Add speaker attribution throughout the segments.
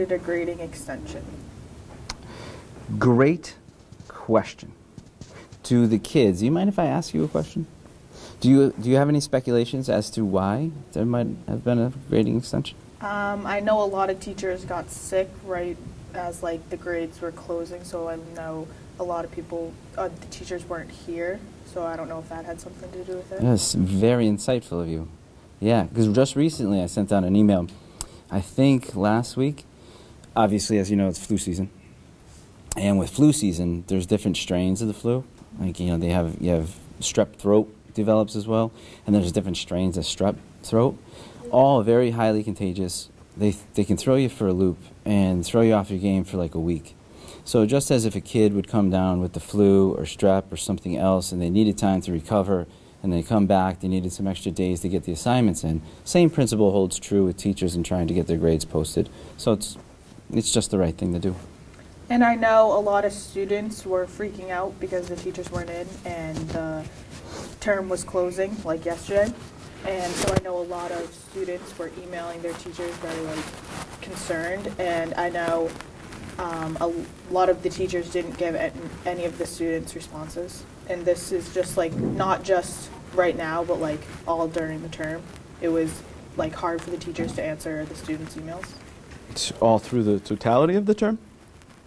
Speaker 1: started a grading extension?
Speaker 2: Great question. To the kids, do you mind if I ask you a question? Do you have any speculations as to why there might have been a grading extension?
Speaker 1: I know a lot of teachers got sick right as like the grades were closing, so I know a lot of people, the teachers weren't here, so I don't know if that had something to do with it.
Speaker 2: Yes, very insightful of you. Yeah, because just recently I sent out an email, I think last week. Obviously, as you know, it's flu season. And with flu season, there's different strains of the flu. Like, you know, you have strep throat develops as well, and there's different strains of strep throat, all very highly contagious. They can throw you for a loop and throw you off your game for like a week. So just as if a kid would come down with the flu or strep or something else and they needed time to recover and they come back, they needed some extra days to get the assignments in, same principle holds true with teachers and trying to get their grades posted. So it's just the right thing to do.
Speaker 1: And I know a lot of students were freaking out because the teachers weren't in and the term was closing, like yesterday. And so I know a lot of students were emailing their teachers very concerned. And I know a lot of the teachers didn't give any of the students responses. And this is just like not just right now, but like all during the term. It was like hard for the teachers to answer the students' emails.
Speaker 2: It's all through the totality of the term?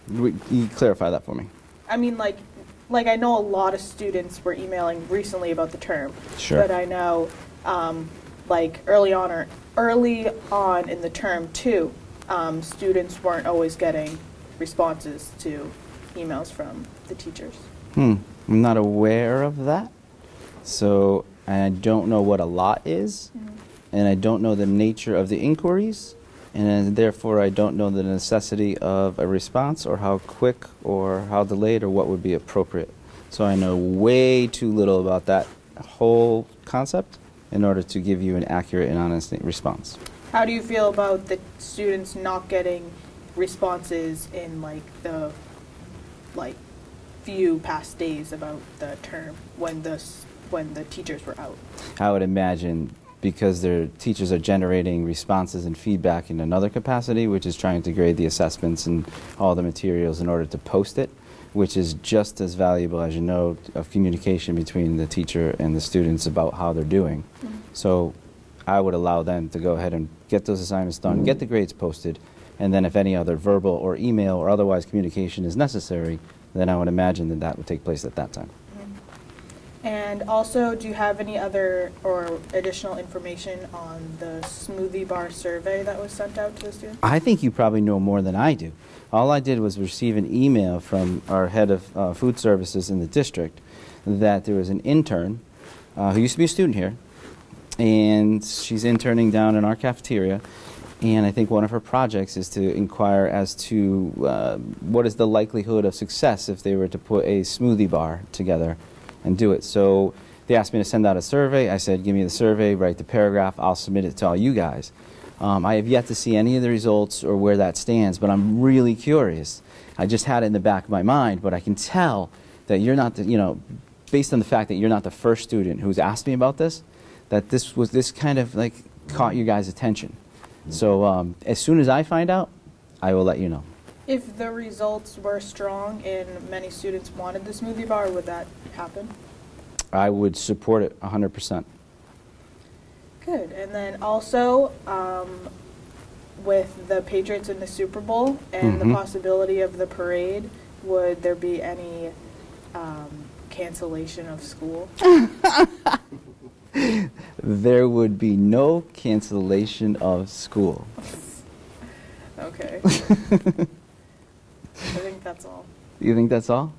Speaker 2: You clarify that for me.
Speaker 1: I mean, like I know a lot of students were emailing recently about the term.
Speaker 2: Sure.
Speaker 1: But I know, like early on in the term too, students weren't always getting responses to emails from the teachers.
Speaker 2: I'm not aware of that. So I don't know what a lot is, and I don't know the nature of the inquiries. And therefore, I don't know the necessity of a response or how quick or how delayed or what would be appropriate. So I know way too little about that whole concept in order to give you an accurate and honest response.
Speaker 1: How do you feel about the students not getting responses in like the few past days about the term when the teachers were out?
Speaker 2: I would imagine because their teachers are generating responses and feedback in another capacity, which is trying to grade the assessments and all the materials in order to post it, which is just as valuable, as you know, of communication between the teacher and the students about how they're doing. So I would allow them to go ahead and get those assignments done, get the grades posted, and then if any other verbal or email or otherwise communication is necessary, then I would imagine that that would take place at that time.
Speaker 1: And also, do you have any other or additional information on the smoothie bar survey that was sent out to the students?
Speaker 2: I think you probably know more than I do. All I did was receive an email from our head of food services in the district that there was an intern who used to be a student here, and she's interning down in our cafeteria. And I think one of her projects is to inquire as to what is the likelihood of success if they were to put a smoothie bar together and do it. So they asked me to send out a survey. I said, give me the survey, write the paragraph, I'll submit it to all you guys. I have yet to see any of the results or where that stands, but I'm really curious. I just had it in the back of my mind, but I can tell that you're not, based on the fact that you're not the first student who's asked me about this, that this kind of like caught you guys' attention. So as soon as I find out, I will let you know.
Speaker 1: If the results were strong and many students wanted the smoothie bar, would that happen?
Speaker 2: I would support it 100%.
Speaker 1: Good. And then also, with the Patriots in the Super Bowl and the possibility of the parade, would there be any cancellation of school?
Speaker 2: There would be no cancellation of school.
Speaker 1: Okay. I think that's all.
Speaker 2: You think that's all?